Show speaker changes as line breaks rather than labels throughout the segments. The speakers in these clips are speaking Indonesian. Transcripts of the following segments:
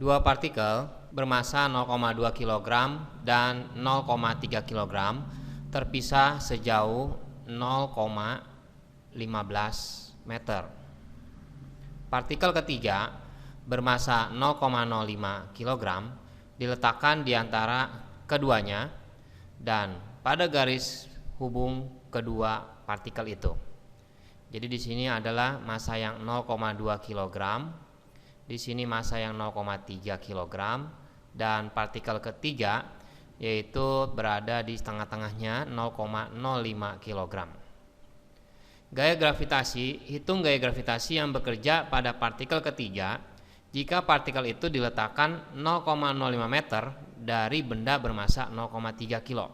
Dua partikel bermasa 0,2 kg dan 0,3 kg terpisah sejauh 0,15 meter. Partikel ketiga bermasa 0,05 kg diletakkan di antara keduanya dan pada garis hubung kedua partikel itu. Jadi di sini adalah massa yang 0,2 kg, di sini massa yang 0,3 kg, dan partikel ketiga yaitu berada di tengah-tengahnya 0,05 kg. Gaya gravitasi, hitung gaya gravitasi yang bekerja pada partikel ketiga jika partikel itu diletakkan 0,05 meter dari benda bermassa 0,3 kg.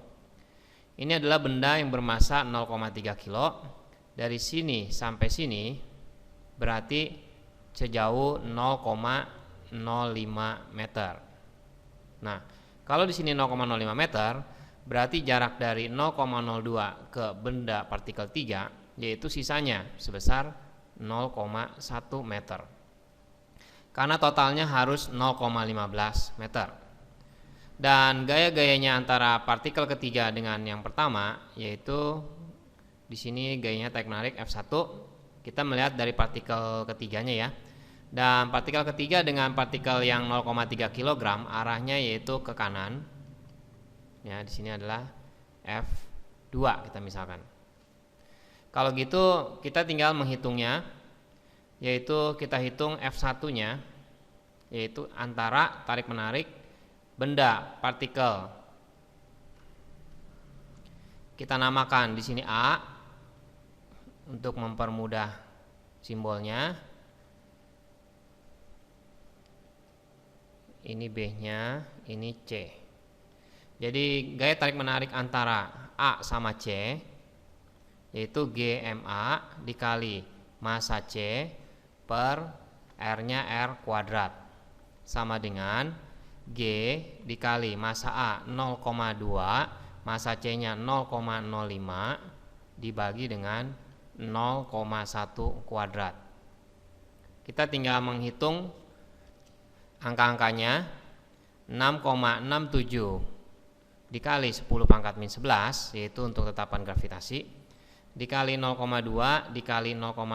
Ini adalah benda yang bermassa 0,3 kg. Dari sini sampai sini berarti sejauh 0,05 meter. Nah, kalau di sini 0,05 meter, berarti jarak dari 0,02 ke benda partikel 3 yaitu sisanya sebesar 0,1 meter. Karena totalnya harus 0,15 meter. Dan gaya-gayanya antara partikel ketiga dengan yang pertama yaitu di sini gayanya tarik menarik F1. Kita melihat dari partikel ketiganya ya. Dan partikel ketiga dengan partikel yang 0,3 kg arahnya yaitu ke kanan. Ya, di sini adalah F2 kita misalkan. Kalau gitu kita tinggal menghitungnya, yaitu kita hitung F1-nya yaitu antara tarik menarik benda partikel. Kita namakan di sini A untuk mempermudah simbolnya. Ini B-nya, ini C. Jadi gaya tarik menarik antara A sama C yaitu GMA dikali massa C per R-nya R kuadrat sama dengan G dikali massa A 0,2, massa C-nya 0,05 dibagi dengan 0,1 kuadrat. Kita tinggal menghitung angka-angkanya. 6,67 dikali 10 pangkat min 11 yaitu untuk tetapan gravitasi dikali 0,2 dikali 0,05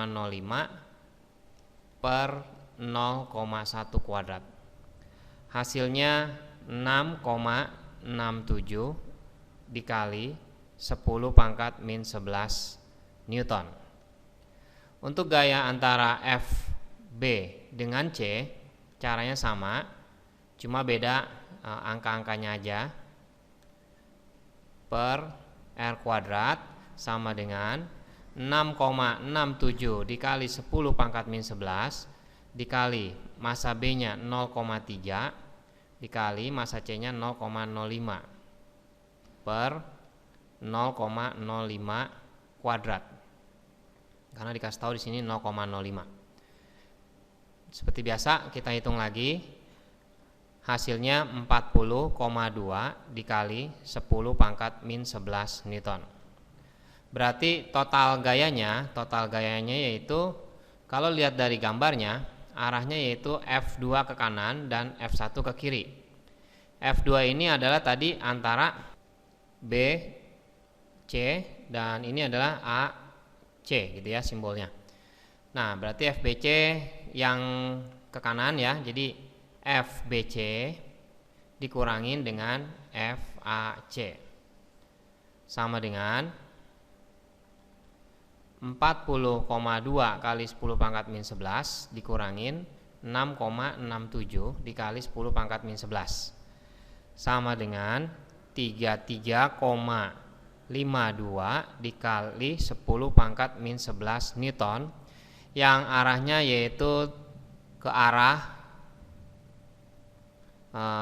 per 0,1 kuadrat. Hasilnya 6,67 dikali 10 pangkat min 11 Newton. Untuk gaya antara FB dengan C caranya sama, cuma beda angka-angkanya aja. Per R kuadrat sama dengan 6,67 dikali 10 pangkat min 11 dikali massa B-nya 0,3 dikali massa C-nya 0,05 per 0,05 kuadrat. Karena dikasih tahu di sini 0,05. Seperti biasa kita hitung lagi. Hasilnya 40,2 dikali 10 pangkat min 11 Newton. Berarti total gayanya yaitu kalau lihat dari gambarnya arahnya yaitu F2 ke kanan dan F1 ke kiri. F2 ini adalah tadi antara B, C dan ini adalah A, C gitu ya simbolnya. Nah, berarti FBC yang ke kanan ya. Jadi FBC dikurangin dengan FAC sama dengan 40,2 kali 10 pangkat min 11 dikurangin 6,67 dikali 10 pangkat min 11 sama dengan 33,52 dikali 10 pangkat min 11 Newton yang arahnya yaitu ke arah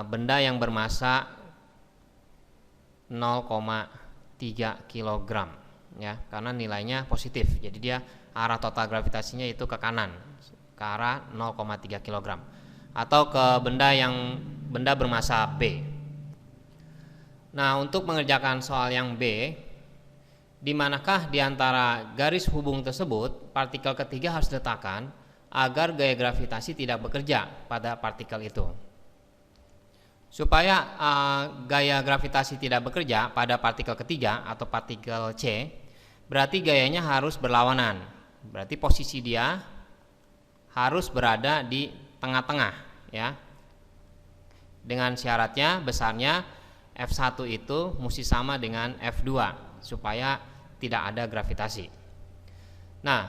benda yang bermassa 0,3 kg ya, karena nilainya positif. Jadi dia arah total gravitasinya itu ke kanan, ke arah 0,3 kg atau ke benda bermassa B. Nah, untuk mengerjakan soal yang B, di manakah di antara garis hubung tersebut partikel ketiga harus diletakkan agar gaya gravitasi tidak bekerja pada partikel itu. Supaya gaya gravitasi tidak bekerja pada partikel ketiga atau partikel C, berarti gayanya harus berlawanan. Berarti posisi dia harus berada di tengah-tengah, ya. Dengan syaratnya besarnya F1 itu mesti sama dengan F2 supaya tidak ada gravitasi. Nah,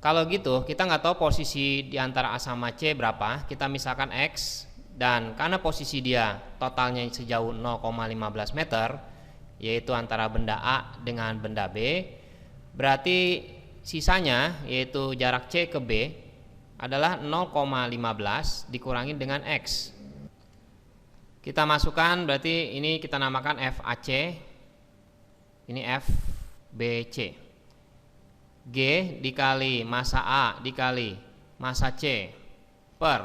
kalau gitu kita nggak tahu posisi di antara A sama C berapa, kita misalkan X, dan karena posisi dia totalnya sejauh 0,15 meter, yaitu antara benda A dengan benda B, berarti sisanya yaitu jarak C ke B adalah 0,15 dikurangi dengan X. Kita masukkan, berarti ini kita namakan FAC, ini FBC. G dikali massa A dikali massa C per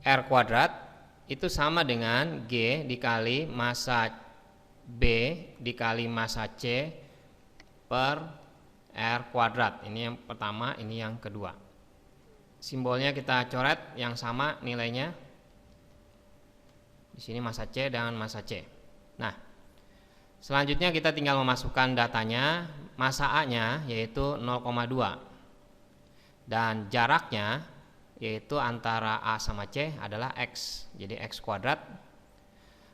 R kuadrat itu sama dengan G dikali massa B dikali massa C per R kuadrat. Ini yang pertama, ini yang kedua. Simbolnya kita coret yang sama nilainya. Di sini massa C dan massa C. Nah, selanjutnya kita tinggal memasukkan datanya. Massa A-nya yaitu 0,2 dan jaraknya yaitu antara A sama C adalah X, jadi X kuadrat.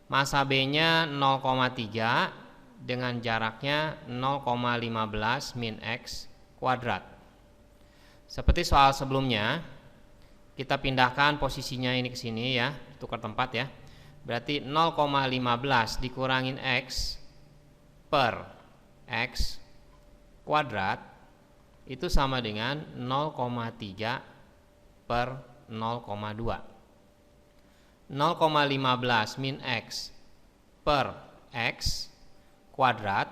Massa B-nya 0,3 dengan jaraknya 0,15 min X kuadrat. Seperti soal sebelumnya, kita pindahkan posisinya ini ke sini ya, tukar tempat ya. Berarti 0,15 dikurangin X per X kuadrat itu sama dengan 0,3 per 0,2. 0,15 min X per X kuadrat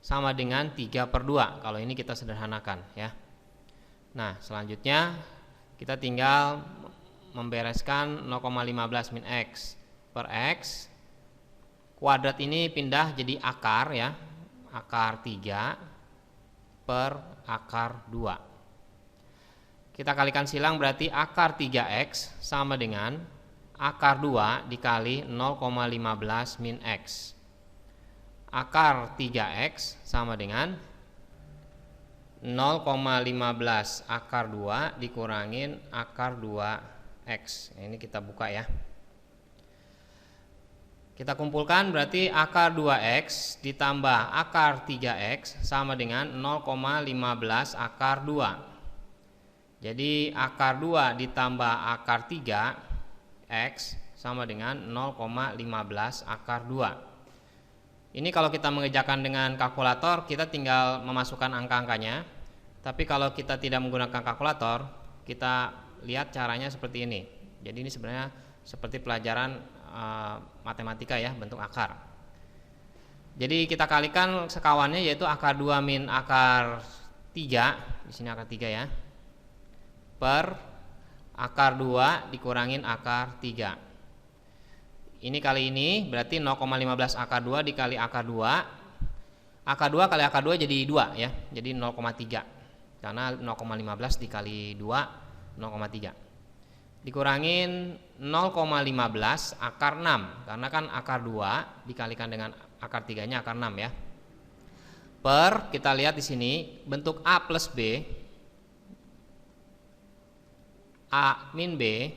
sama dengan 3/2 kalau ini kita sederhanakan ya. Nah, selanjutnya kita tinggal membereskan 0,15 min X per X kuadrat ini pindah jadi akar ya, akar 3 per akar 2. Kita kalikan silang, berarti akar 3X sama dengan akar 2 dikali 0,15 min X. Akar 3X sama dengan 0,15 akar 2 dikurangin akar 2X. Ini kita buka ya. Kita kumpulkan, berarti akar 2X ditambah akar 3X sama dengan 0,15 akar 2. Jadi akar 2 ditambah akar 3 X sama dengan 0,15 akar 2. Ini kalau kita mengerjakan dengan kalkulator, kita tinggal memasukkan angka-angkanya. Tapi kalau kita tidak menggunakan kalkulator, kita lihat caranya seperti ini. Jadi ini sebenarnya seperti pelajaran matematika ya, bentuk akar. Jadi kita kalikan sekawannya yaitu akar 2 min akar 3, di sini akar 3 ya, per akar 2 dikurangin akar 3. Ini kali ini berarti 0,15 akar 2 dikali akar 2. Akar 2 kali akar 2 jadi 2 ya. Jadi 0,3. Karena 0,15 dikali 2 0,3. Dikurangin 0,15 akar 6. Karena kan akar 2 dikalikan dengan akar 3-nya akar 6 ya. Per, kita lihat di sini bentuk A plus B, A min B,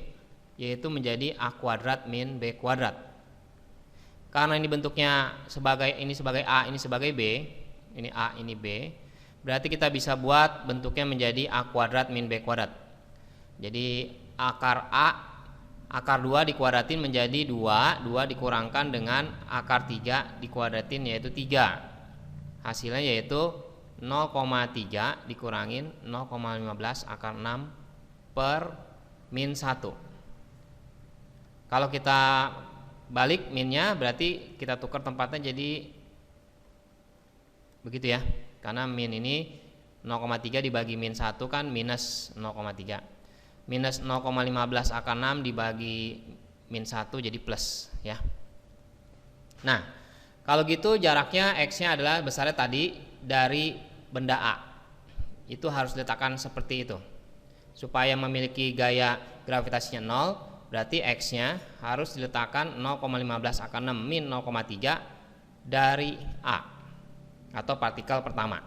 yaitu menjadi A kuadrat min B kuadrat. Karena ini bentuknya sebagai ini sebagai A, ini sebagai B, ini A, ini B, berarti kita bisa buat bentuknya menjadi A kuadrat min B kuadrat. Jadi akar A, akar 2 dikuadratin menjadi 2, 2 dikurangkan dengan akar 3 dikuadratin yaitu 3. Hasilnya yaitu 0,3 dikurangin 0,15 akar 6 per min 1. Kalau kita balik minnya, berarti kita tukar tempatnya jadi begitu ya. Karena min ini 0,3 dibagi min 1 kan minus 0,3. Minus 0,15 akar 6 dibagi min 1 jadi plus ya. Nah, kalau gitu jaraknya X-nya adalah besarnya tadi dari benda A. Itu harus diletakkan seperti itu supaya memiliki gaya gravitasinya 0, berarti X-nya harus diletakkan 0,15 akar 6 min 0,3 dari A atau partikel pertama.